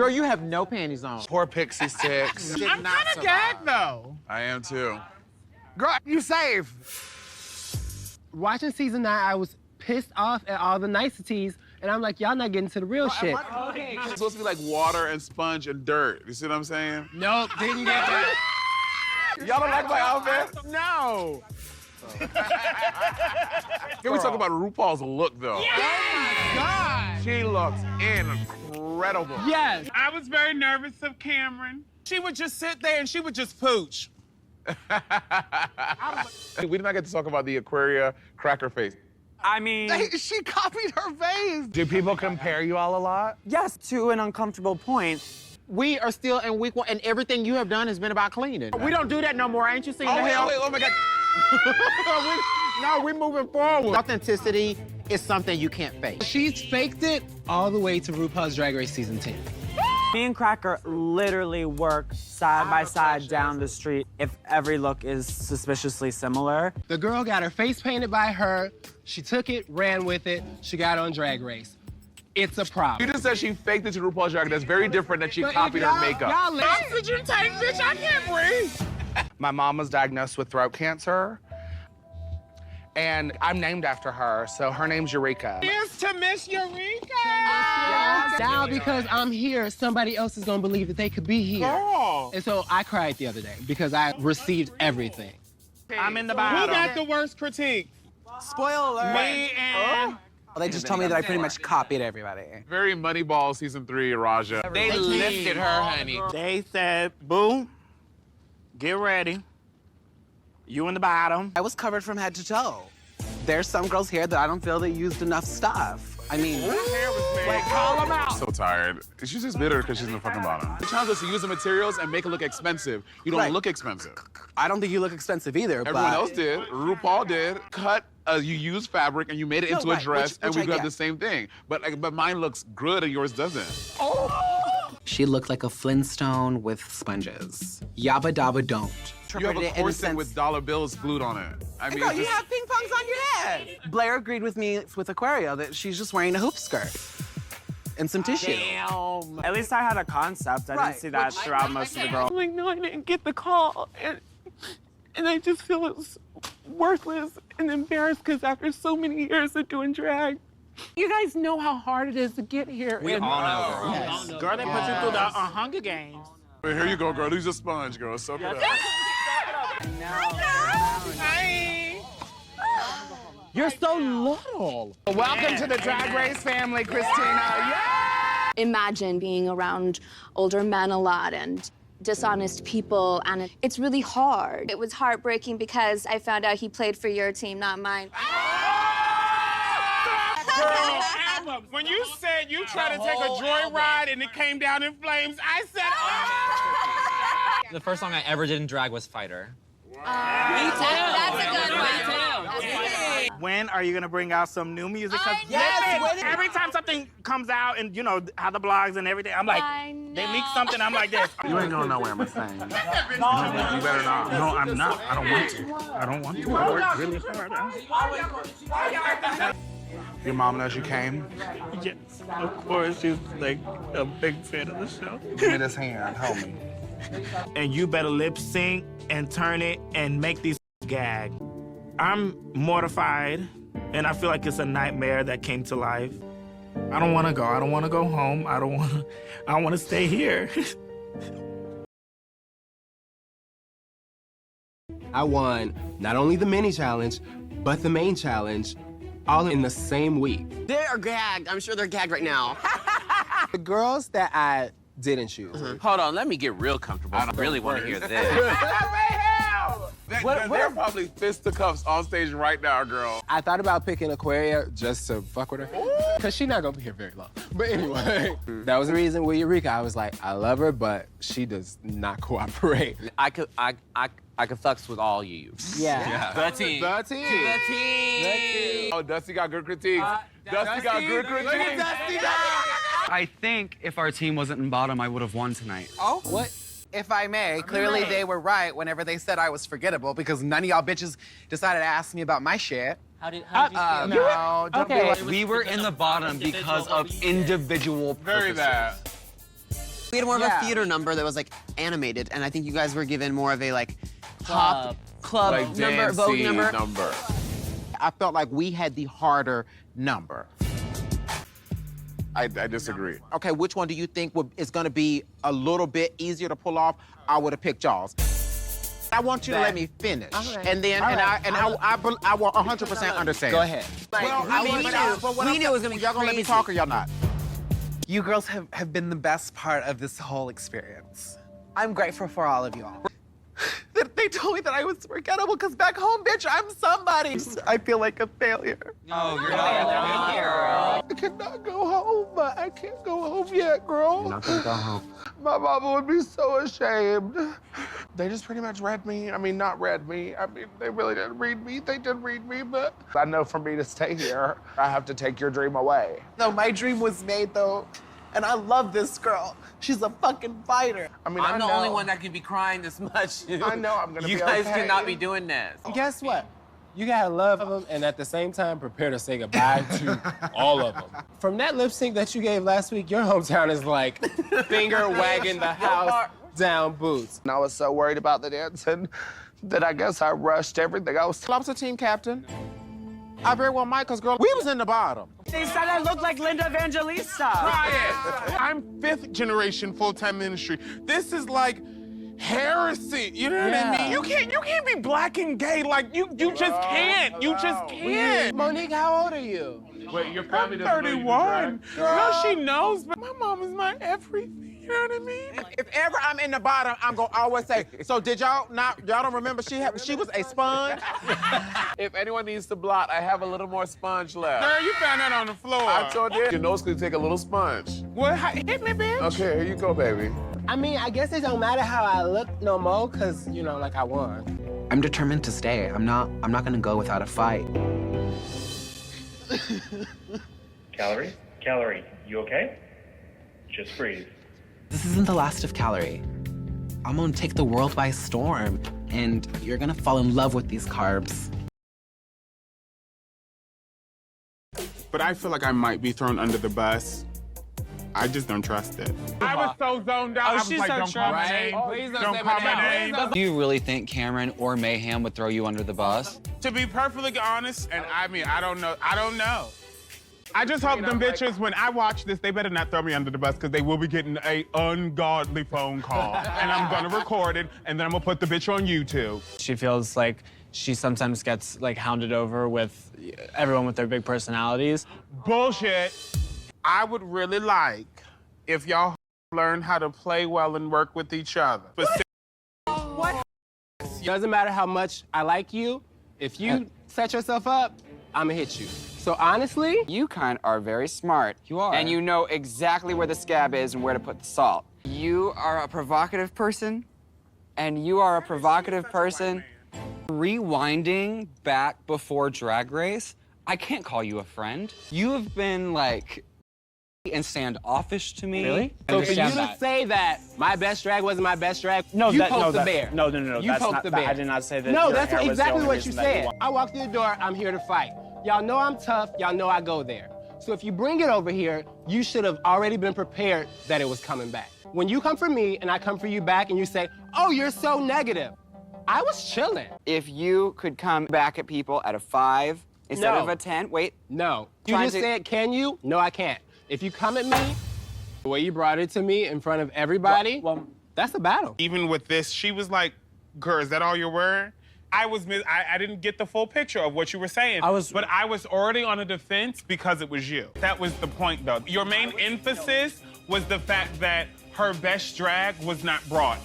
Girl, you have no panties on. Poor Pixie Sticks. I'm kind of gagged, though. I am, too. Girl, you safe. Watching season 9, I was pissed off at all the niceties, and I'm like, y'all not getting to the real shit. It's supposed to be like water and sponge and dirt. You see what I'm saying? Nope, didn't get that. Y'all don't like my outfit? No. Can we talk about RuPaul's look, though? Yeah. Oh, my God. She looks incredible. Yes. I was very nervous of Cameron. She would just sit there and she would just pooch. We did not get to talk about the Aquaria cracker face. I mean... She copied her face. Do people compare you all a lot? Yes, to an uncomfortable point. We are still in week 1, and everything you have done has been about cleaning. We don't do that no more. Ain't you seen the hell? Oh my God. No, we're moving forward. Authenticity is something you can't fake. She's faked it all the way to RuPaul's Drag Race season 10. Me and Cracker literally work side by side down the street if every look is suspiciously similar. The girl got her face painted by her. She took it, ran with it. She got on Drag Race. It's a problem. You just said she faked it to RuPaul's Drag Race. That's very different than she copied her makeup. Oxygen tank, bitch, I can't breathe. My mom was diagnosed with throat cancer, and I'm named after her, so her name's Eureka. Here's to Miss Eureka. Now because I'm here, somebody else is gonna believe that they could be here. Girl. And so I cried the other day because I received everything. I'm in the Who bottom. got the worst critique? Spoiler alert. Me and... They just told me that I pretty much copied everybody. Very Moneyball season 3, Raja. They lifted her, honey. They said, boo, get ready. You in the bottom. I was covered from head to toe. There's some girls here that I don't feel they used enough stuff. I mean, Like, call them out. So tired. She's just bitter because she's in the fucking bottom. The challenge is to use the materials and make it look expensive. You don't Right. look expensive. I don't think you look expensive either, Everyone but... else did. RuPaul did. You used fabric and you made it into a right, dress, and which we I got get. the same thing. But mine looks good and yours doesn't. She looked like a Flintstone with sponges. Yabba dabba don't. You have a Interpreted it in corset sense- with dollar bills glued on it. I mean, Girl, it's you just- have ping pongs on your head. Blair agreed with me with Aquaria that she's just wearing a hoop skirt and some tissue. Damn. At least I had a concept. I Right. didn't see that throughout most of the girls. I'm like, no, I didn't get the call. And I just feel it's worthless and embarrassed because after so many years of doing drag, You guys know how hard it is to get here. We all know. Yes. girl, they put you through the Hunger Games. Well, here you go, girl. Use a sponge, girl. Soak it up. Hi. You're so little. Welcome to the Drag Race family, Christina. Imagine being around older men a lot and dishonest people, and it's really hard. It was heartbreaking because I found out he played for your team, not mine. Girl, Emma, when you said you tried to take a joyride and it came down in flames, I said, oh! The first song I ever did in drag was Fighter. That's a good one. When are you gonna bring out some new music? 'Cause Yes, listen, every time something comes out and you know how the blogs and everything, I'm like, they leak something, I'm like this. You ain't going nowhere, my thing. You better not. No, I'm not. I don't want to. I don't want to. I worked really hard. Your mom knows you came? Yes, of course, she's like a big fan of the show. Give me this hand. Hold me. And you better lip sync and turn it and make these gag. I'm mortified, and I feel like it's a nightmare that came to life. I don't want to go. I don't want to go home. I want to stay here. I won not only the mini challenge, but the main challenge, all in the same week. They're gagged. I'm sure they're gagged right now. The girls that I didn't choose. Hold on, let me get real comfortable. I really want to hear this. They're probably fisticuffs on stage right now, girl. I thought about picking Aquaria just to fuck with her, because she's not gonna be here very long. But anyway, that was the reason with Eureka. I was like, I love her, but she does not cooperate. I could fucks with all you. Yeah. The team. The team. The team. Oh, Dusty got good critiques. Dusty got good critiques. I think if our team wasn't in bottom, I would have won tonight. Oh, what? If I may, clearly they were right whenever they said I was forgettable because none of y'all bitches decided to ask me about my shit. How did you feel? No, don't be like... We were in the bottom because of individual Very purposes. bad. We had more of a theater number that was like animated, and I think you guys were given more of a like pop club Like number, Vogue dancey number. I felt like we had the harder number. I disagree. Okay, which one do you think is gonna be a little bit easier to pull off? I would have picked y'all's. I want you to let me finish, and then I will 100% understand. Go ahead. Well, we knew it was gonna be y'all gonna let me crazy. talk or y'all not? You girls have been the best part of this whole experience. I'm grateful for all of y'all. They told me that I was forgettable because back home, bitch, I'm somebody. I feel like a failure. No, you're not. I cannot go home, but I can't go home yet, girl. You're not gonna go home. My mama would be so ashamed. They just pretty much read me. I mean, not read me. I mean, they really didn't read me. They did read me, but I know for me to stay here, I have to take your dream away. No, my dream was made, though, and I love this girl. She's a fucking fighter. I mean, I'm I the know. only one that can be crying this much. I know I'm gonna You be guys okay. cannot be doing this. Guess what? You gotta love them and at the same time prepare to say goodbye to all of them. From that lip sync that you gave last week, your hometown is like finger wagging the house down boots. And I was so worried about the dancing that I guess I rushed everything. I was Club's a team captain. I very well might, because, girl, we was in the bottom. They said I looked like Linda Evangelista. I'm 5th generation full-time ministry. This is like heresy. You know what I mean? You can't be black and gay. Like you just can't. You just can't. Monique, how old are you? Wait, your family doesn't know you do 31. drag? No, she knows, but my mom is my everything. You know what I mean? If ever I'm in the bottom, I'm gonna always say, so did y'all don't remember she was a sponge? If anyone needs to blot, I have a little more sponge left. Girl, you found that on the floor. I told you. Your nose could take a little sponge. Well, hit me, bitch. Okay, here you go, baby. I mean, I guess it don't matter how I look no more, cause you know, like I won. I'm determined to stay. I'm not gonna go without a fight. Calorie, you okay? Just breathe. This isn't the last of Calorie. I'm gonna take the world by storm, and you're gonna fall in love with these carbs. But I feel like I might be thrown under the bus. I just don't trust it. I was so zoned out. I was she's like, so don't call my traumatized. name. Please don't Don't say call my my name. name. Do you really think Cameron or Mayhem would throw you under the bus? To be perfectly honest, and I mean, I don't know. I just hope them bitches, when I watch this, they better not throw me under the bus, because they will be getting a ungodly phone call. And I'm gonna record it, and then I'm gonna put the bitch on YouTube. She feels like she sometimes gets like hounded over with everyone with their big personalities. Bullshit. I would really like if y'all learn how to play well and work with each other. Doesn't matter how much I like you, if you set yourself up, I'ma hit you. So honestly, You kind are very smart. You are. And you know exactly where the scab is and where to put the salt. You are a provocative person, and you are a provocative person. Rewinding back before Drag Race, I can't call you a friend. You have been like and standoffish to me. Really? so for you Understand to that. say that my best drag wasn't my best drag, No, you that, poked no, the that, bear. No. You That's poked not, the that, bear. I did not say that. No, your that's hair was the exactly only what reason you that said. won. I walk through the door, I'm here to fight. Y'all know I'm tough, y'all know I go there. So if you bring it over here, you should have already been prepared that it was coming back. When you come for me and I come for you back and you say, oh, you're so negative, I was chilling. If you could come back at people at a 5 instead No. of a 10, wait. No. You Trying just to- said, can you? No, I can't. If you come at me, the way you brought it to me in front of everybody, Well, that's a battle. Even with this, she was like, girl, is that all you're wearing? I didn't get the full picture of what you were saying. But I was already on a defense because it was you. That was the point, though. Your main emphasis was the fact that her best drag was not brought.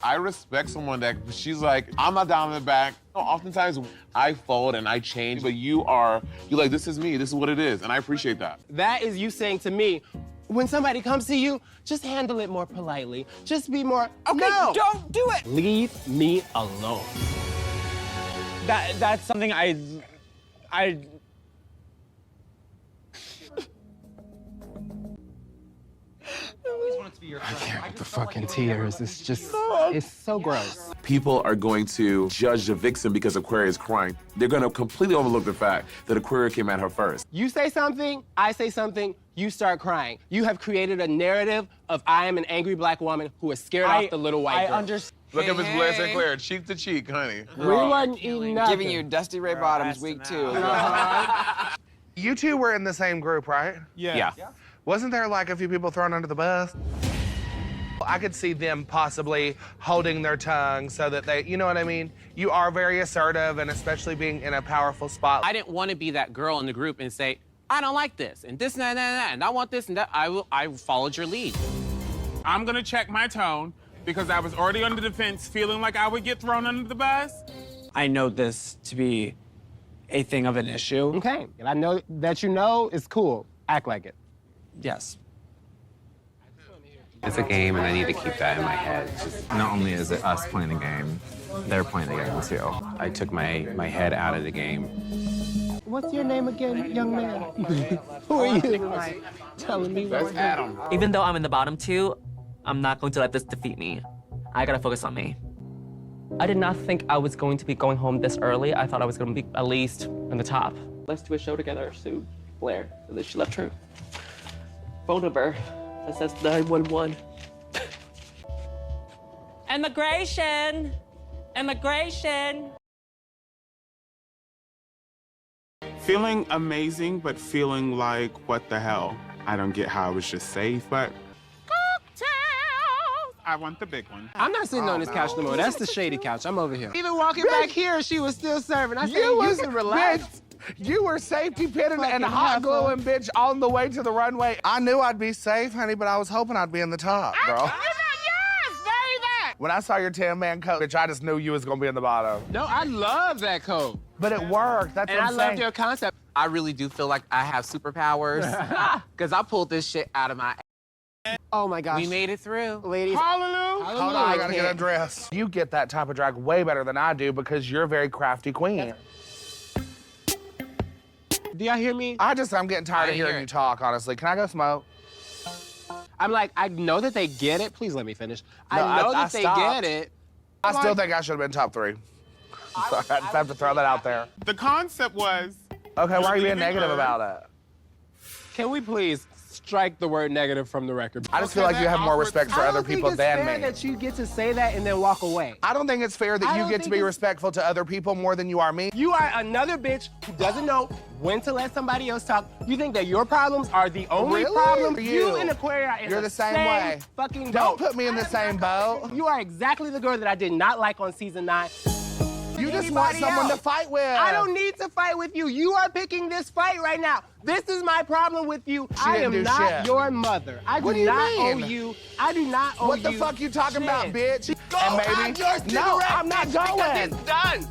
I respect someone that she's like, I'm not down in the back. Oftentimes I fold and I change, but you're like, this is me, this is what it is, and I appreciate that. That is you saying to me, when somebody comes to you, just handle it more politely. Just be more, Okay, no. don't do it. Leave me alone. that's something I I can't with the fucking tears. It's just, it's so gross. People are going to judge the vixen because Aquaria is crying. They're going to completely overlook the fact that Aquaria came at her first. You say something, I say something, you start crying. You have created a narrative of I am an angry black woman who is scared off the little white girl. Look at Miss Blair Sinclair, cheek to cheek, honey. We wasn't eating nothing. Giving you Dusty Ray Bottoms week 2. You two were in the same group, right? Yeah. Wasn't there like a few people thrown under the bus? I could see them possibly holding their tongue so that they, you know what I mean? You are very assertive, and especially being in a powerful spot. I didn't want to be that girl in the group and say, I don't like this, and this, and that, and that, and I want this, and that. I followed your lead. I'm gonna check my tone because I was already on the defense, feeling like I would get thrown under the bus. I know this to be a thing of an issue. Okay, and I know that you know it's cool. Act like it. Yes. It's a game, and I need to keep that in my head. Not only is it us playing the game, they're playing the game too. I took my head out of the game. What's your name again, young man? Who are you? Telling me That's Adam. Even though I'm in the bottom 2, I'm not going to let this defeat me. I gotta focus on me. I did not think I was going to be going home this early. I thought I was going to be at least in the top. Let's do a show together, Sue, Blair. And then she left her phone number that says 911. Immigration! Immigration! Feeling amazing, but feeling like, what the hell? I don't get how I was just safe, but I want the big one. I'm not sitting on this couch no more. That's the shady couch. I'm over here. Even walking back here, she was still serving. I said, you can relax. Bitch, you were safety pitted and hot gluing, bitch, on the way to the runway. I knew I'd be safe, honey, but I was hoping I'd be in the top, girl. When I saw your 10-man coat, bitch, I just knew you was gonna be in the bottom. No, I love that coat. But it worked. That's and what I'm saying. loved your concept. I really do feel like I have superpowers because I pulled this shit out of my Oh my gosh. We made it through. Ladies. Hallelujah. Hold on, I gotta get a dress. You get that type of drag way better than I do because you're a very crafty queen. Do y'all hear me? I'm getting tired of hearing you talk, honestly. Can I go smoke? I'm like, I know that they get it. Please let me finish. No, I know that they stopped. get it. I still think I should have been top 3. Sorry, I just have to throw that out there. The concept was... Okay, why are you being negative about it? Can we please strike the word negative from the record? I just feel like you have more respect for other people than me. I don't think it's fair that you get to say that and then walk away. I don't think it's fair that you get to be respectful to other people more than you are me. You are another bitch who doesn't know when to let somebody else talk. You think that your problems are the only problem? You and Aquaria are in You're the same way. Fucking Don't put me in the same boat. You are exactly the girl that I did not like on season 9. You just want someone to fight with. I don't need to fight with you. You are picking this fight right now. This is my problem with you. I am not your mother. I do not owe you. I do not owe you. What the fuck you talking about, bitch? Go and maybe. No, I'm not going. It's done.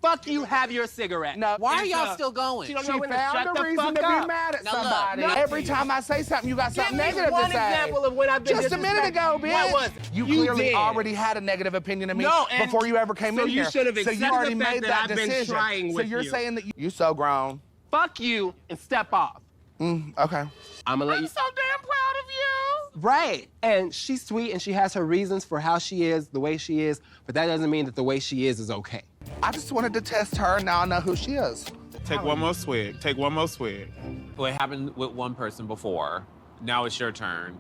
Fuck you, have your cigarette. No. Why are y'all still going? She She found a reason to be mad at somebody. Every time I say something, you got something negative to say. One example of when I've been Just a minute ago, bitch. What was it? You clearly already had a negative opinion of me before you ever came in here. So you should have accepted so you already the fact made that I've decision. been trying with so you're you. saying that you so grown. Fuck you and step off. Okay. I'm gonna let you. I'm so damn proud of you. Right. And she's sweet and she has her reasons for how she is, the way she is, but that doesn't mean that the way she is okay. I just wanted to test her, and now I know who she is. Take one more swig. Take one more swig. Well, it happened with one person before. Now it's your turn.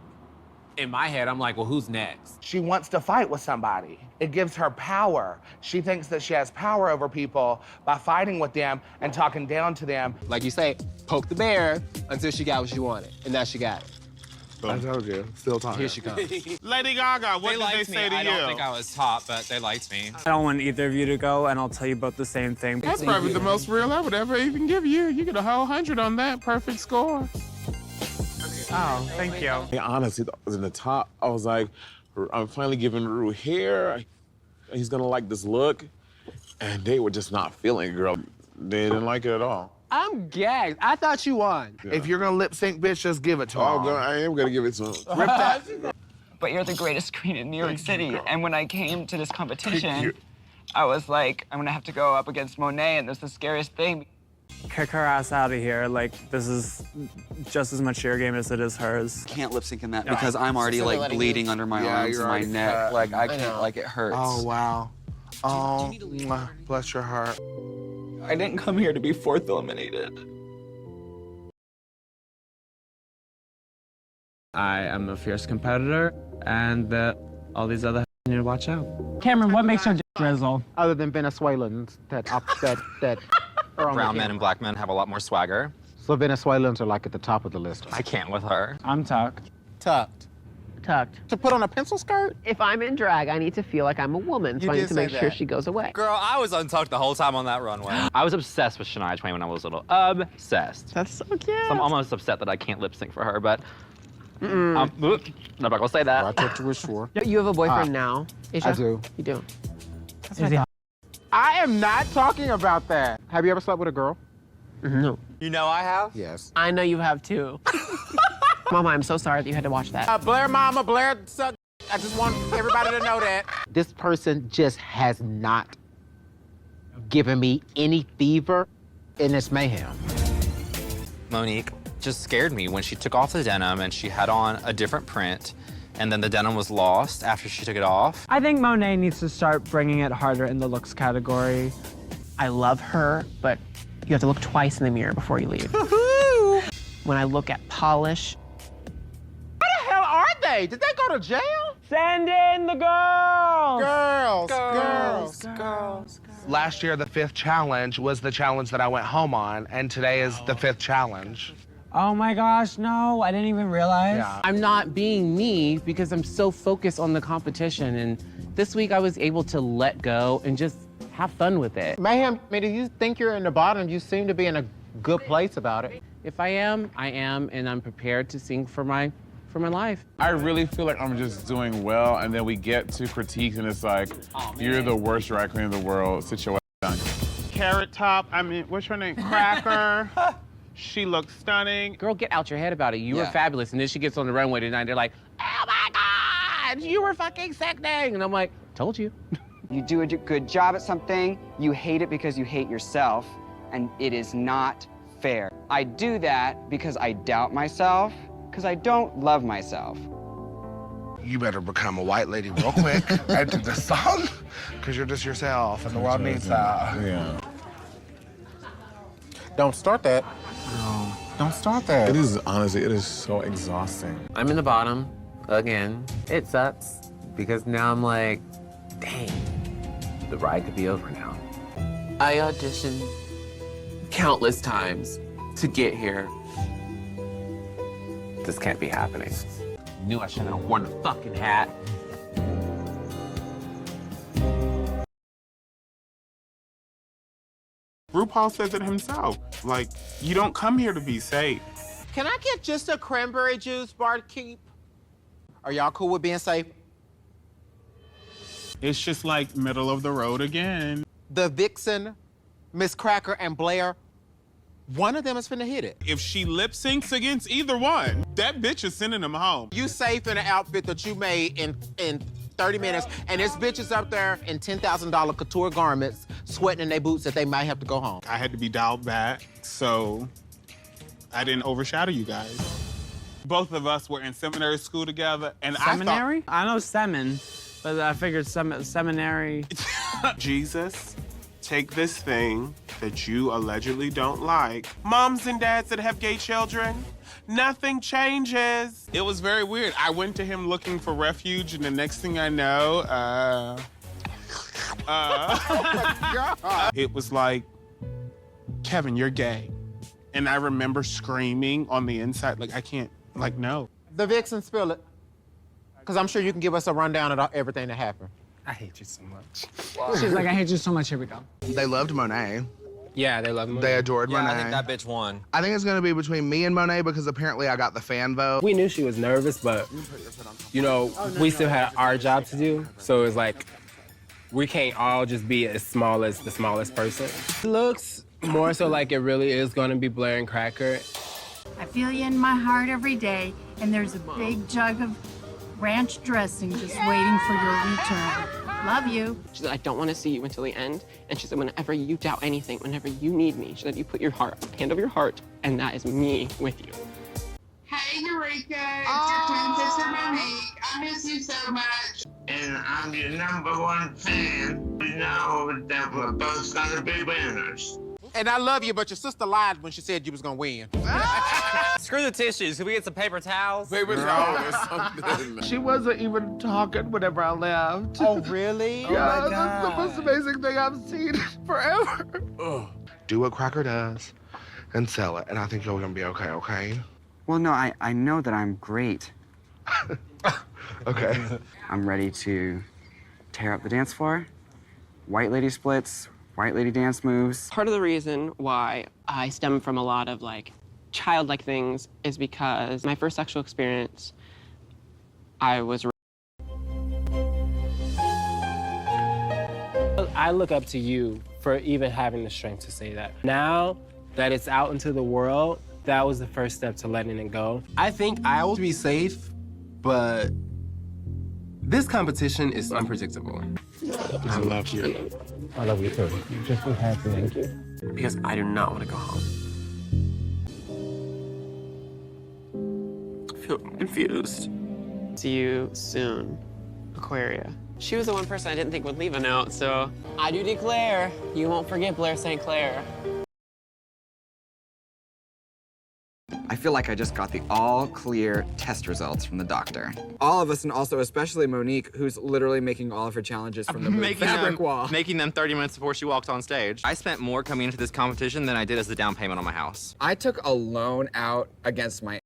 In my head, I'm like, well, who's next? She wants to fight with somebody. It gives her power. She thinks that she has power over people by fighting with them and talking down to them. Like you say, poke the bear until she got what she wanted, and now she got it. I told you, still talking. Here she comes. Lady Gaga, what did they say to you? I don't think I was top, but they liked me. I don't want either of you to go, and I'll tell you both the same thing. That's probably the most real I would ever even give you. You get a whole 100 on that. Perfect score. Oh, thank you. Yeah, honestly, I was in the top. I was like, I'm finally giving Ru hair. He's gonna like this look. And they were just not feeling it, girl. They didn't like it at all. I'm gagged. I thought you won. Yeah. If you're gonna lip sync, bitch, just give it to her. I am gonna give it to him. Rip that. But you're the greatest queen in New York City. And when I came to this competition, I was like, I'm gonna have to go up against Monet, and that's the scariest thing. Kick her ass out of here. Like, this is just as much your game as it is hers. Can't lip sync in that because I'm already like bleeding under my arms and my neck. Like I can't, like it hurts. Oh, wow. Oh, bless your heart. I didn't come here to be fourth eliminated. I am a fierce competitor, and all these other need to watch out. Cameron, what makes your drizzle? Other than Venezuelans that are on Brown the men and black men have a lot more swagger. So Venezuelans are like at the top of the list. I can't with her. I'm tucked. Tucked. Tucked. To put on a pencil skirt? If I'm in drag, I need to feel like I'm a woman, so I need to make sure she goes away. Girl, I was untucked the whole time on that runway. I was obsessed with Shania Twain when I was little. Obsessed. That's so cute. So I'm almost upset that I can't lip sync for her, but I'm not gonna say that. I took to wish for. You have a boyfriend now? Asia? I do. You do? I am not talking about that. Have you ever slept with a girl? No. You know I have? Yes. I know you have too. Mama, I'm so sorry that you had to watch that. Blair mama, Blair suck. I just want everybody to know that. This person just has not given me any fever, and it's mayhem. Monique just scared me when she took off the denim and she had on a different print, and then the denim was lost after she took it off. I think Monet needs to start bringing it harder in the looks category. I love her, but you have to look twice in the mirror before you leave. When I look at polish. Where the hell are they? Did they go to jail? Send in the girls! Girls. Last year, the 5th challenge was the challenge that I went home on, and today is the 5th challenge. Oh my gosh, no, I didn't even realize. Yeah. I'm not being me because I'm so focused on the competition. And this week I was able to let go and just have fun with it. Mayhem, do you think you're in the bottom? You seem to be in a good place about it. If I am, I am, and I'm prepared to sing for my life. I really feel like I'm just doing well, and then we get to critiques, and it's like, you're the worst drag queen in the world. Sit your ass down. Carrot Top, what's her name? Cracker. She looks stunning. Girl, get out your head about it. You were fabulous. And then she gets on the runway tonight, they're like, oh my God, you were fucking sickening. And I'm like, told you. You do a good job at something, you hate it because you hate yourself, and it is not fair. I do that because I doubt myself, because I don't love myself. You better become a white lady real quick and do this song, because you're just yourself, and the world needs that. Yeah. Don't start that. No, don't start that. It is, honestly, it is so exhausting. I'm in the bottom again. It sucks because now I'm like, dang, the ride could be over now. I auditioned countless times to get here. This can't be happening. Knew I shouldn't have worn the fucking hat. RuPaul says it himself. Like, you don't come here to be safe. Can I get just a cranberry juice bar to keep? Are y'all cool with being safe? It's just like middle of the road again. The Vixen, Miss Cracker, and Blair, one of them is finna hit it. If she lip syncs against either one, that bitch is sending them home. You safe in an outfit that you made in 30 minutes, and this bitch is up there in $10,000 couture garments, sweating in their boots that they might have to go home. I had to be dialed back, so I didn't overshadow you guys. Both of us were in seminary school together, and Seminary? I know semin, but I figured seminary. Jesus, take this thing that you allegedly don't like. Moms and dads that have gay children, nothing changes. It was very weird. I went to him looking for refuge, and the next thing I know, Oh my God. it was like, Kevin, you're gay. And I remember screaming on the inside, like, I can't, like, no. The Vixen, spill it. Because I'm sure you can give us a rundown of everything that happened. I hate you so much. She's like, I hate you so much, here we go. They loved Monet. Yeah, they love Monet. They adored Monet. I think that bitch won. I think it's gonna be between me and Monet because apparently I got the fan vote. We knew she was nervous, but, you know, we still had our job to do. So it was like, we can't all just be as small as the smallest person. It looks more so like it really is gonna be Blair and Cracker. I feel you in my heart every day, and there's a big jug of ranch dressing just waiting for your return. Love you. She said, I don't want to see you until the end. And she said, whenever you doubt anything, whenever you need me, she said, you put your hand over your heart, and that is me with you. Hey, Eureka. It's your twin sister, Monique. I miss you so much. And I'm your #1 fan. You know that we're both gonna be winners. And I love you, but your sister lied when she said you was gonna win. Screw the tissues. Can we get some paper towels? Paper towels or something. She wasn't even talking whenever I left. Oh, really? Yeah, that's the most amazing thing I've seen forever. Do what Cracker does and sell it, and I think you're gonna be okay, okay? Well, no, I know that I'm great. Okay. I'm ready to tear up the dance floor, white lady splits, white lady dance moves. Part of the reason why I stem from a lot of like childlike things is because my first sexual experience, I was. I look up to you for even having the strength to say that. Now that it's out into the world, that was the first step to letting it go. I think I will be safe, but this competition is unpredictable. I love you. I love you too. Just be happy. Thank you. Because I do not want to go home. I feel confused. See you soon, Aquaria. She was the one person I didn't think would leave a note, so I do declare you won't forget Blair St. Clair. I feel like I just got the all-clear test results from the doctor. All of us, and also especially Monique, who's literally making all of her challenges from the fabric wall. Making them 30 minutes before she walked on stage. I spent more coming into this competition than I did as the down payment on my house. I took a loan out against my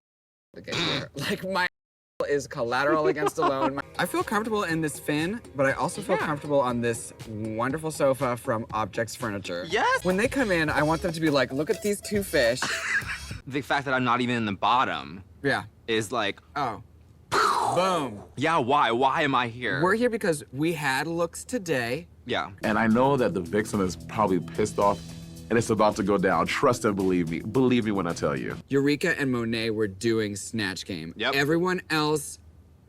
to get here. Like, my is collateral against a loan. I feel comfortable in this fin, but I also feel comfortable on this wonderful sofa from Objects Furniture. Yes! When they come in, I want them to be like, look at these two fish. The fact that I'm not even in the bottom is like, oh, boom. Yeah, why? Why am I here? We're here because we had looks today. Yeah. And I know that the vixen is probably pissed off and it's about to go down. Trust and believe me. Believe me when I tell you. Eureka and Monet were doing Snatch Game. Yep. Everyone else,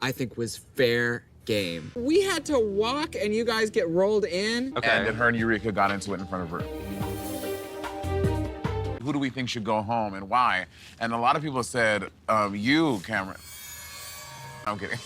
I think, was fair game. We had to walk and you guys get rolled in. Okay. And then her and Eureka got into it in front of her. Who do we think should go home and why? And a lot of people said, you, Cameron. I'm kidding.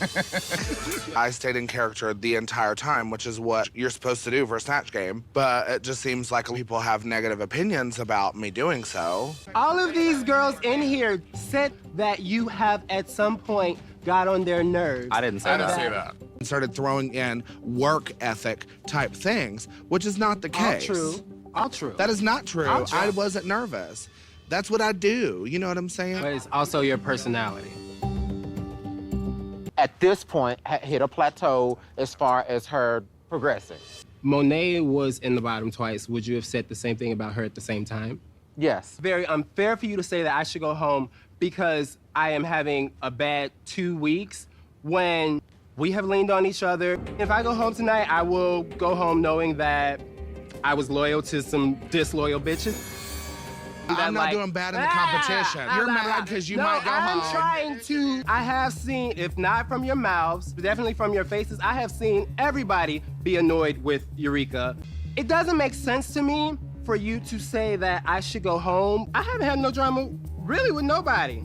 I stayed in character the entire time, which is what you're supposed to do for a Snatch Game. But it just seems like people have negative opinions about me doing so. All of these girls in here said that you have at some point got on their nerves. I didn't say that. And started throwing in work ethic type things, which is not the case. All true. All true. That is not true. All true. I wasn't nervous. That's what I do. You know what I'm saying? But it's also your personality. At this point, hit a plateau as far as her progressing. Monet was in the bottom twice. Would you have said the same thing about her at the same time? Yes. Very unfair for you to say that I should go home because I am having a bad 2 weeks when we have leaned on each other. If I go home tonight, I will go home knowing that I was loyal to some disloyal bitches. I'm not doing bad in the competition. You're mad because you might go home. I'm trying to. I have seen, if not from your mouths, but definitely from your faces, I have seen everybody be annoyed with Eureka. It doesn't make sense to me for you to say that I should go home. I haven't had no drama really with nobody.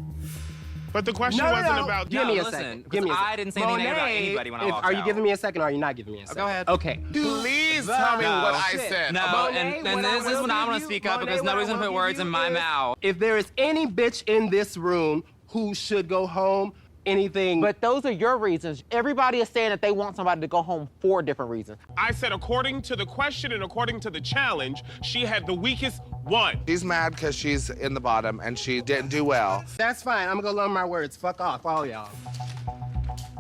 But the question wasn't about. Give me a second. Give me a second. I didn't say anything about anybody when I walked out. Are you giving me a second or are you not giving me a second? Go ahead. Okay. Please tell me what I said. No, and this is when I'm gonna speak up because nobody's gonna put words in my mouth. If there is any bitch in this room who should go home, anything. But those are your reasons. Everybody is saying that they want somebody to go home for different reasons. I said according to the question and according to the challenge, she had the weakest one. She's mad because she's in the bottom and she didn't do well. That's fine. I'm gonna learn my words. Fuck off, all y'all.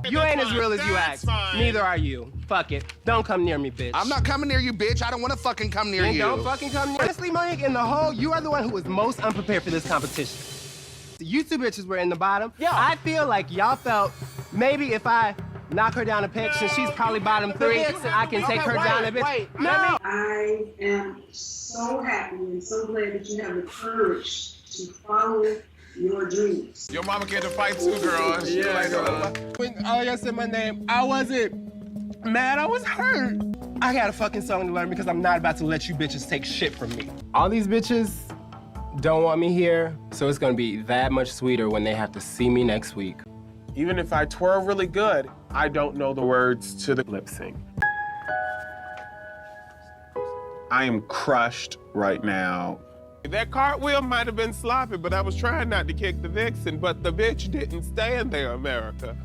You ain't as real as you act. Neither are you. Fuck it. Don't come near me, bitch. I'm not coming near you, bitch. I don't want to fucking come near you. Don't fucking come near me. Honestly, Monique, in the whole, you are the one who was most unprepared for this competition. You two bitches were in the bottom. Yeah. I feel like y'all felt maybe if I knock her down a peg, since she's probably bottom 3, I can take her down a bit. No. I am so happy and so glad that you have the courage to follow your dreams. Your mama came to fight too, girl. Yeah, girl. When all y'all said my name, I wasn't mad I was hurt. I got a fucking song to learn because I'm not about to let you bitches take shit from me. All these bitches don't want me here, so it's gonna be that much sweeter when they have to see me next week. Even if I twirl really good, I don't know the words to the lip sync. I am crushed right now. That cartwheel might have been sloppy, but I was trying not to kick the vixen, but the bitch didn't stand there, America.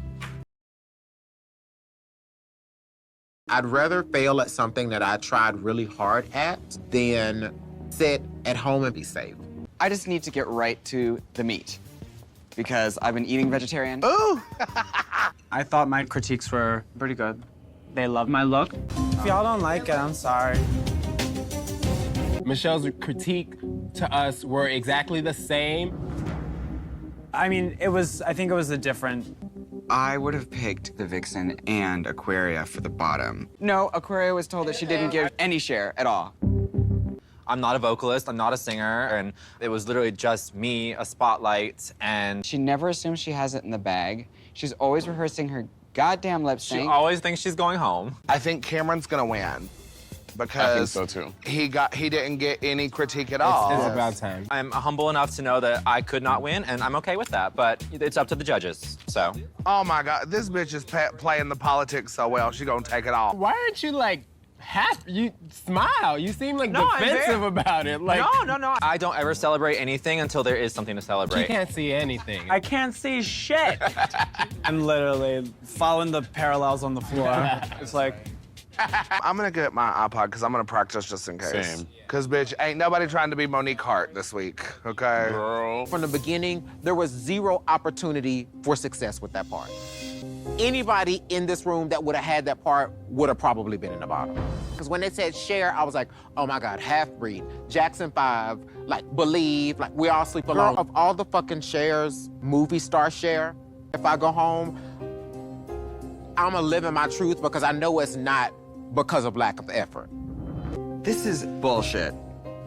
I'd rather fail at something that I tried really hard at than sit at home and be safe. I just need to get right to the meat because I've been eating vegetarian. Ooh! I thought my critiques were pretty good. They loved my look. If y'all don't like it, I'm sorry. Michelle's critique to us were exactly the same. I mean, I think it was a different. I would have picked the Vixen and Aquaria for the bottom. No, Aquaria was told that she didn't give any share at all. I'm not a vocalist, I'm not a singer, and it was literally just me, a spotlight, and... She never assumes she has it in the bag. She's always rehearsing her goddamn lip sync. She always thinks she's going home. I think Cameron's gonna win. Because I think so too. He didn't get any critique at all. It's about time. I'm humble enough to know that I could not win, and I'm okay with that, but it's up to the judges, so. Oh my God, this bitch is playing the politics so well, she gonna take it all. Why aren't you like happy? You smile. You seem like defensive about it. Like No. I don't ever celebrate anything until there is something to celebrate. You can't see anything. I can't see shit. I'm literally following the parallels on the floor. It's like. I'm gonna get my iPod because I'm gonna practice just in case. Same. Cause bitch, ain't nobody trying to be Monique Hart this week, okay? Girl. From the beginning, there was zero opportunity for success with that part. Anybody in this room that would have had that part would have probably been in the bottom. Because when they said Cher, I was like, oh my God, Half-Breed, Jackson 5, like Believe, like We All Sleep Alone. Of all the fucking Chers, movie star Cher, if I go home, I'ma live in my truth because I know it's not because of lack of effort. This is bullshit.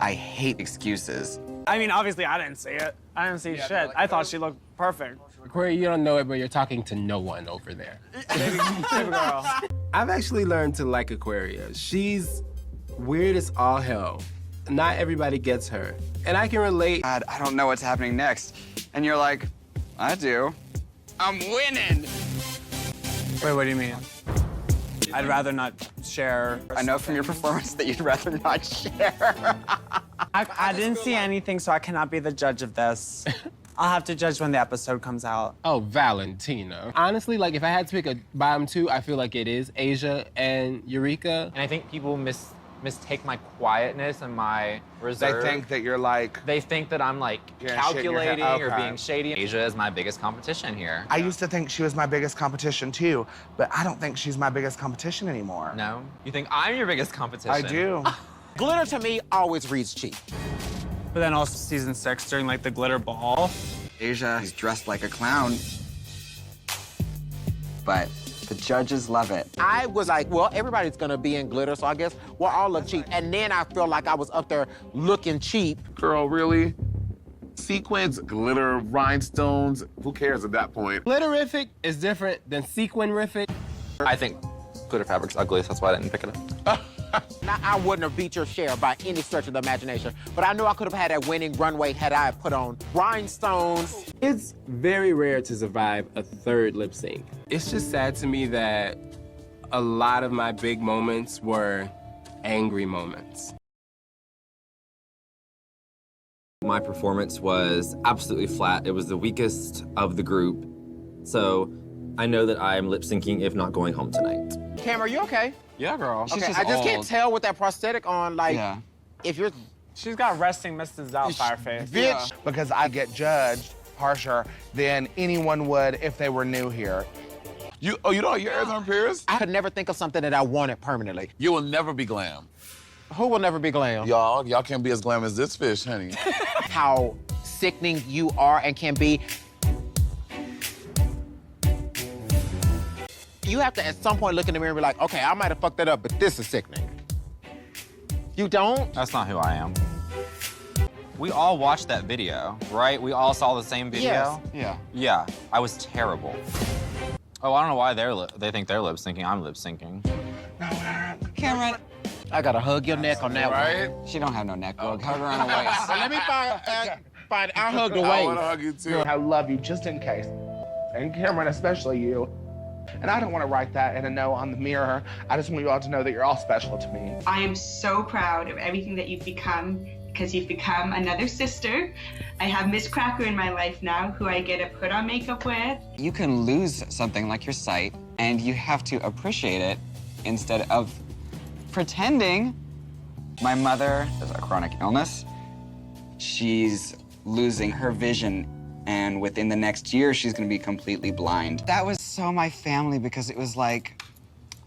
I hate excuses. I mean, obviously, I didn't see it. I didn't see shit. I thought she looked perfect. Aquaria, you don't know it, but you're talking to no one over there. Baby girl. I've actually learned to like Aquaria. She's weird as all hell. Not everybody gets her. And I can relate. God, I don't know what's happening next. And you're like, I do. I'm winning. Wait, what do you mean? I'd rather not share. I know from your performance that you'd rather not share. I didn't see anything, so I cannot be the judge of this. I'll have to judge when the episode comes out. Oh, Valentina. Honestly, like, if I had to pick a bottom two, I feel like it is Asia and Eureka. And I think people mistake my quietness and my reserve. They think that you're like... They think that I'm like calculating or being shady. Asia is my biggest competition here. I used to think she was my biggest competition too, but I don't think she's my biggest competition anymore. No? You think I'm your biggest competition? I do. Glitter to me always reads cheap. But then also season 6 during like the glitter ball. Asia is dressed like a clown, but the judges love it. I was like, well, everybody's gonna be in glitter, so I guess we'll all look cheap. And then I feel like I was up there looking cheap. Girl, really? Sequins, glitter, rhinestones, who cares at that point? Glitterific is different than sequinrific. I think glitter fabric's ugly, so that's why I didn't pick it up. Now, I wouldn't have beat your share by any stretch of the imagination, but I know I could have had a winning runway had I put on rhinestones. It's very rare to survive a third lip sync. It's just sad to me that a lot of my big moments were angry moments. My performance was absolutely flat. It was the weakest of the group. So I know that I am lip syncing, if not going home tonight. Cam, are you okay? Yeah, girl. Okay, I just can't tell with that prosthetic on, like, if you're... She's got resting Mrs. Doubtfire face. Bitch. Because I get judged harsher than anyone would if they were new here. You don't have your ears on pierced? I could never think of something that I wanted permanently. You will never be glam. Who will never be glam? Y'all can't be as glam as this fish, honey. How sickening you are and can be. You have to, at some point, look in the mirror and be like, okay, I might have fucked that up, but this is sickening. You don't? That's not who I am. We all watched that video, right? We all saw the same video? Yes. Yeah, I was terrible. Oh, I don't know why they think they're lip syncing. I'm lip syncing. Cameron. I gotta hug your neck on that one. She don't have no neck, bro. Hug her on the waist. Let me find I'll hug the waist. I want to hug you too. I love you just in case. And Cameron, especially you. And I don't want to write that in a note on the mirror. I just want you all to know that you're all special to me. I am so proud of everything that you've become because you've become another sister. I have Miss Cracker in my life now who I get to put on makeup with. You can lose something like your sight, and you have to appreciate it instead of pretending. My mother has a chronic illness. She's losing her vision, and within the next year, she's gonna be completely blind. That was so my family because it was like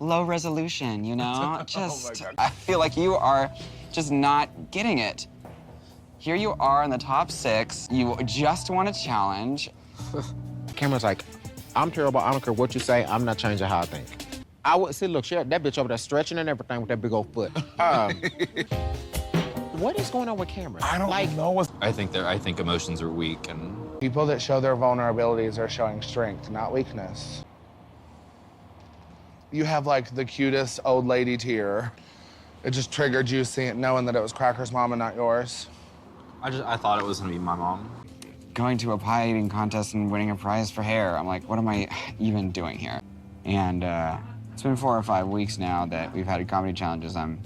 low resolution, you know? Just, I feel like you are just not getting it. Here you are in the top 6. You just want a challenge. Cameron's like, I'm terrible. I don't care what you say. I'm not changing how I think. I would see, look, that bitch over there stretching and everything with that big old foot. What is going on with Cameron? I don't know what's... I think emotions are weak, and People that show their vulnerabilities are showing strength, not weakness. You have like the cutest old lady tear. It just triggered you seeing, knowing that it was Cracker's mom and not yours. I thought it was gonna be my mom. Going to a pie eating contest and winning a prize for hair. I'm like, what am I even doing here? And it's been 4 or 5 weeks now that we've had comedy challenges. I'm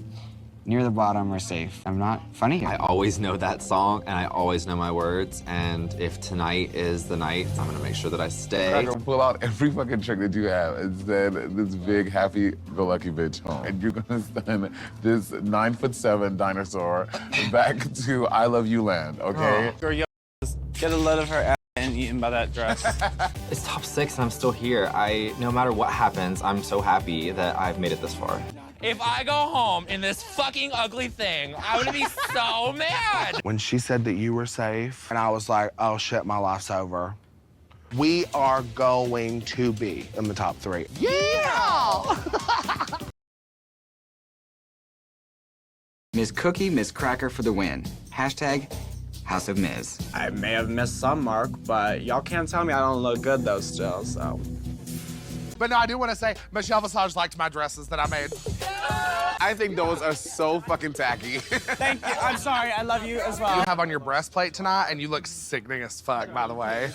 near the bottom or safe. I'm not funny. I always know that song, and I always know my words, and if tonight is the night, I'm gonna make sure that I stay. Cracker, pull out every fucking trick that you have and send this big, happy-go-lucky bitch home. And you're gonna send this 9'7" dinosaur back to I Love You land, okay? Girl, get a load of her ass and eaten by that dress. It's top 6, and I'm still here. No matter what happens, I'm so happy that I've made it this far. If I go home in this fucking ugly thing, I'm gonna be so mad. When she said that you were safe, and I was like, oh shit, my life's over. We are going to be in the top 3. Yeah! Ms. Cookie, Ms. Cracker for the win. Hashtag House of Miz. I may have missed some mark, but y'all can't tell me I don't look good though still, so. But no, I do want to say, Michelle Visage liked my dresses that I made. I think those are so fucking tacky. Thank you. I'm sorry. I love you as well. You have on your breastplate tonight, and you look sickening as fuck, by the way.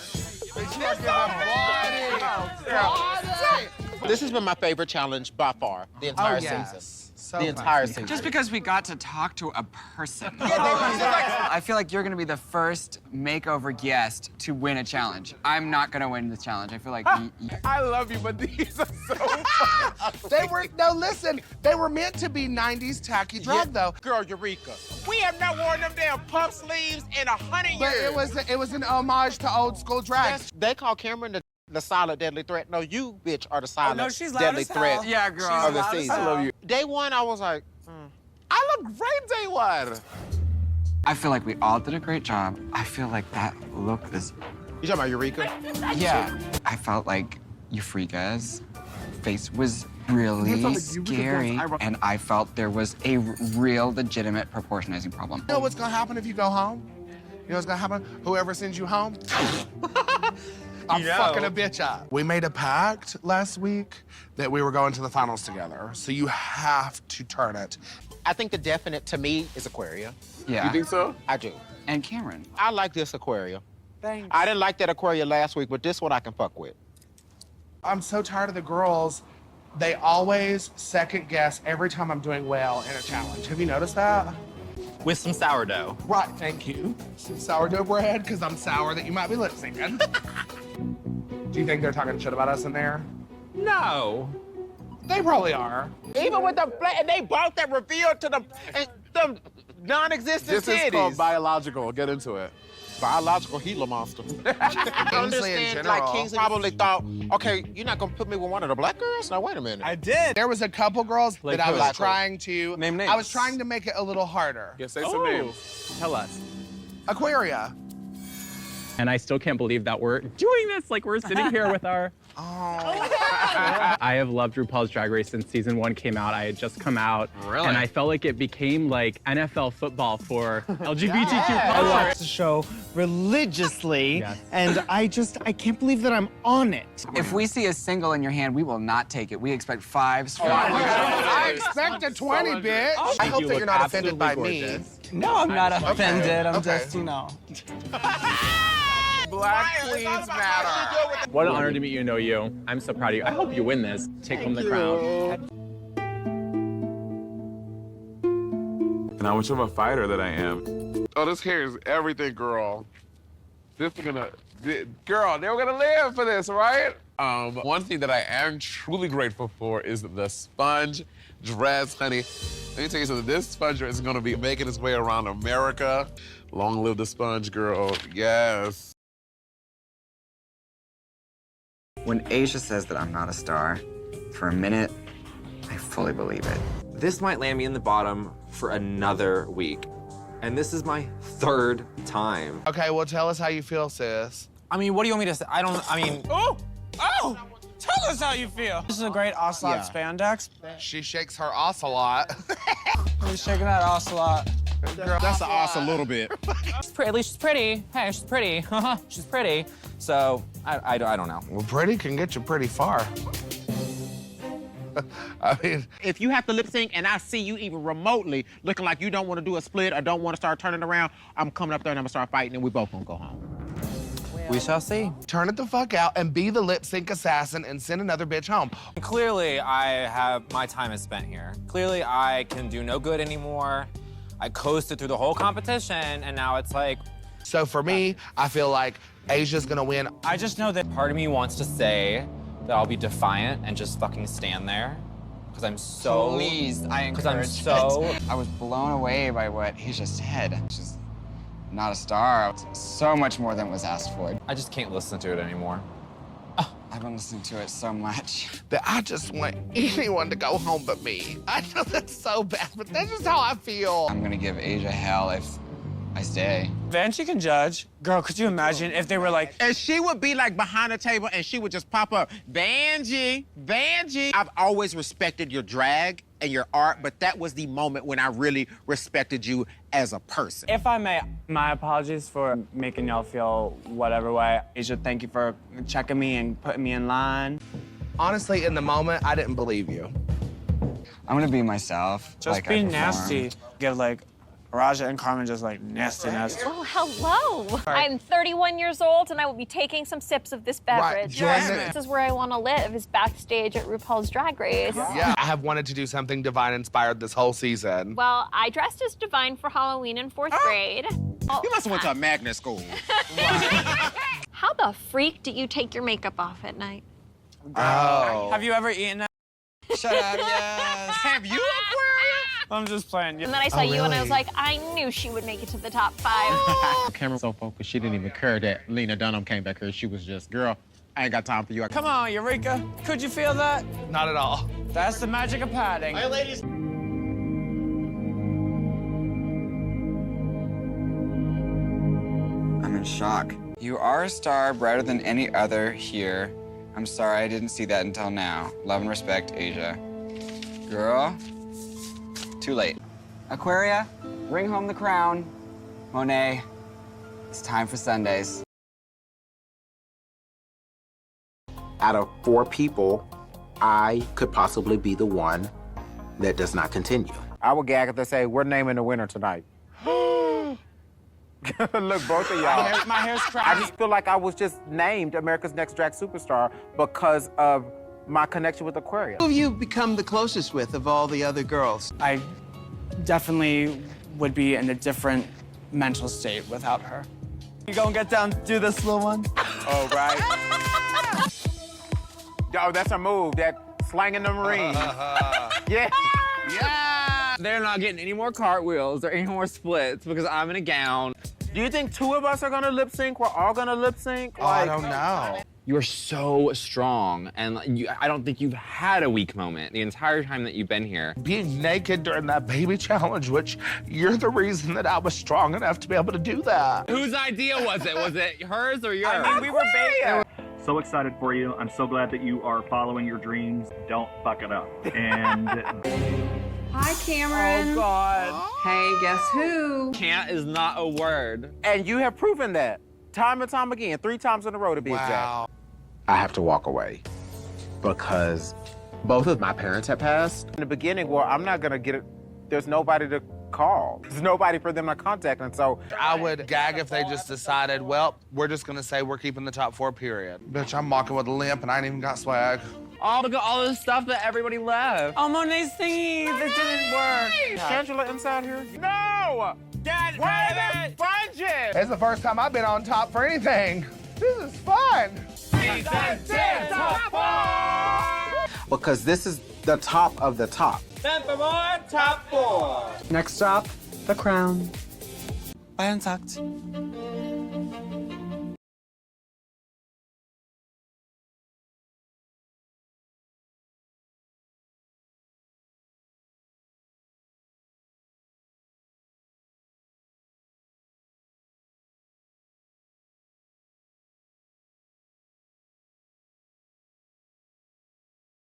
This has been my favorite challenge by far, the entire season. So the entire season. Just because we got to talk to a person. I feel like you're gonna be the first makeover guest to win a challenge. I'm not gonna win this challenge. I feel like I love you, but these are so fun. They were meant to be 90s tacky drag, though. Girl, Eureka. We have not worn them damn puff sleeves in 100 years. But it was an homage to old school drag. They call Cameron the silent deadly threat. No, you, bitch, are the silent deadly as hell. threat. Yeah, girl. Of the season. I love you. Day 1, I was like, I look great day 1. I feel like we all did a great job. I feel like that look is... You talking about Eureka? Yeah. I felt like Euphorica's face was really scary, and I felt there was a real legitimate proportionizing problem. You know what's gonna happen if you go home? You know what's gonna happen? Whoever sends you home, I'm fucking a bitch up. We made a pact last week that we were going to the finals together, so you have to turn it. I think the definite to me is Aquaria. Yeah. You think so? I do. And Cameron. I like this Aquaria. Thanks. I didn't like that Aquaria last week, but this one I can fuck with. I'm so tired of the girls. They always second guess every time I'm doing well in a challenge. Have you noticed that? With some sourdough. Right, thank you. Some sourdough bread, because I'm sour that you might be lip syncing. Do you think they're talking shit about us in there? No. They probably are. Even with the and they brought that reveal to the non-existent This is called titties. biological. Get into it. Biological Gila monster. I understand, like Kingsley probably thought, okay, you're not gonna put me with one of the black girls? Now wait a minute. I did. There was a couple girls that I was who? trying to Name names. I was trying to make it a little harder. Yeah, say some names. Tell us. Aquaria. And I still can't believe that we're doing this. Like, we're sitting here with our... Oh. I have loved RuPaul's Drag Race since season 1 came out. I had just come out. Really? And I felt like it became like NFL football for LGBTQ I culture. watch the show religiously, and I can't believe that I'm on it. If we see a single in your hand, we will not take it. We expect 5s. I expect a 20, bitch. I hope that you're not offended by me. No, I'm not offended. I'm just, you know. Black queens matter. What an honor to meet you and know you. I'm so proud of you. I hope you win this. Take home the crown. And how much of a fighter that I am. Oh, this hair is everything, girl. This is gonna, girl, they were gonna live for this, right? One thing that I am truly grateful for is the sponge dress, honey. Let me tell you something, this sponge dress is gonna be making its way around America. Long live the sponge, girl, yes. When Asia says that I'm not a star, for a minute, I fully believe it. This might land me in the bottom for another week. And this is my 3rd time. Okay, well, tell us how you feel, sis. I mean, what do you want me to say? Oh! Tell us how you feel. This is a great ocelot spandex. She shakes her ocelot. She's shaking that ocelot. Girl, that's an oss a little bit. At least she's pretty. Hey, she's pretty. She's pretty. So, I don't know. Well, pretty can get you pretty far. I mean, if you have to lip sync and I see you even remotely looking like you don't want to do a split or don't want to start turning around, I'm coming up there and I'm gonna start fighting and we both gonna go home. We shall see. Turn it the fuck out and be the lip sync assassin and send another bitch home. Clearly, my time is spent here. Clearly, I can do no good anymore. I coasted through the whole competition, and now it's like... So for me, I feel like Asia's gonna win. I just know that part of me wants to say that I'll be defiant and just fucking stand there. Because I'm so... Please, I encourage Because I'm so... it. I was blown away by what Asia said. She's not a star. So much more than was asked for. I just can't listen to it anymore. I've been listening to it so much. That I just want anyone to go home but me. I know that's so bad, but that's just how I feel. I'm gonna give Asia hell if I stay. Vanjie can judge. Girl, could you imagine if they were like... And she would be like behind the table and she would just pop up, Vanjie, Vanjie. I've always respected your drag and your art, but that was the moment when I really respected you as a person. If I may, my apologies for making y'all feel whatever way. Asia, thank you for checking me and putting me in line. Honestly, in the moment, I didn't believe you. I'm gonna be myself. Just like be I nasty. Give like Raja and Carmen just like nastiness. Oh, hello. I'm 31 years old and I will be taking some sips of this beverage. Right. This is where I want to live, is backstage at RuPaul's Drag Race. Yeah, I have wanted to do something divine inspired this whole season. Well, I dressed as Divine for Halloween in 4th grade. Oh. You must have went to a magnet school. How the freak do you take your makeup off at night? Oh. Have you ever eaten that? Shut up, yes. Have you, Aquarius? I'm just playing. And then I saw you and I was like, I knew she would make it to the top 5. The camera was so focused, she didn't even care that Lena Dunham came back here. She was just, girl, I ain't got time for you. Come on, Eureka. Could you feel that? Not at all. That's the magic of padding. Hi, ladies. I'm in shock. You are a star, brighter than any other here. I'm sorry I didn't see that until now. Love and respect, Asia. Girl, too late. Aquaria, bring home the crown. Monet, it's time for Sundays. Out of 4 people, I could possibly be the one that does not continue. I would gag if they say, we're naming the winner tonight. Look, both of y'all. My hair's crazy. I just feel like I was just named America's Next Drag Superstar because of my connection with Aquaria. Who have you become the closest with of all the other girls? I definitely would be in a different mental state without her. You gonna get down, do this little one? Oh, right. Oh, that's a move, that slanging the Marine. Yeah. Yeah! They're not getting any more cartwheels or any more splits because I'm in a gown. Do you think 2 of us are gonna lip sync? We're all gonna lip sync? Oh, I don't know. You're so strong, and I don't think you've had a weak moment the entire time that you've been here. Being naked during that baby challenge, which you're the reason that I was strong enough to be able to do that. Whose idea was it? Was it hers or yours? I mean, we were baby. so excited for you. I'm so glad that you are following your dreams. Don't fuck it up. And Hi, Cameron. Oh, God. Hey, guess who? Can't is not a word. And you have proven that time and time again, 3 times in a row to be exact. I have to walk away because both of my parents have passed. In the beginning, well, I'm not gonna get it. There's nobody to call. There's nobody for them to contact, and so I would gag if they just decided, well, we're just gonna say we're keeping the top 4, period. Bitch, I'm walking with a limp and I ain't even got swag. Oh, look at all the stuff that everybody left. Oh, Monet's thingy, that didn't work. Is Angela inside here? No! Dad, Where are the sponges? It's the first time I've been on top for anything. This is fun. Season 10 Top 4! Because this is the top of the top. Time for more Top 4. Next stop, the crown. By Untucked.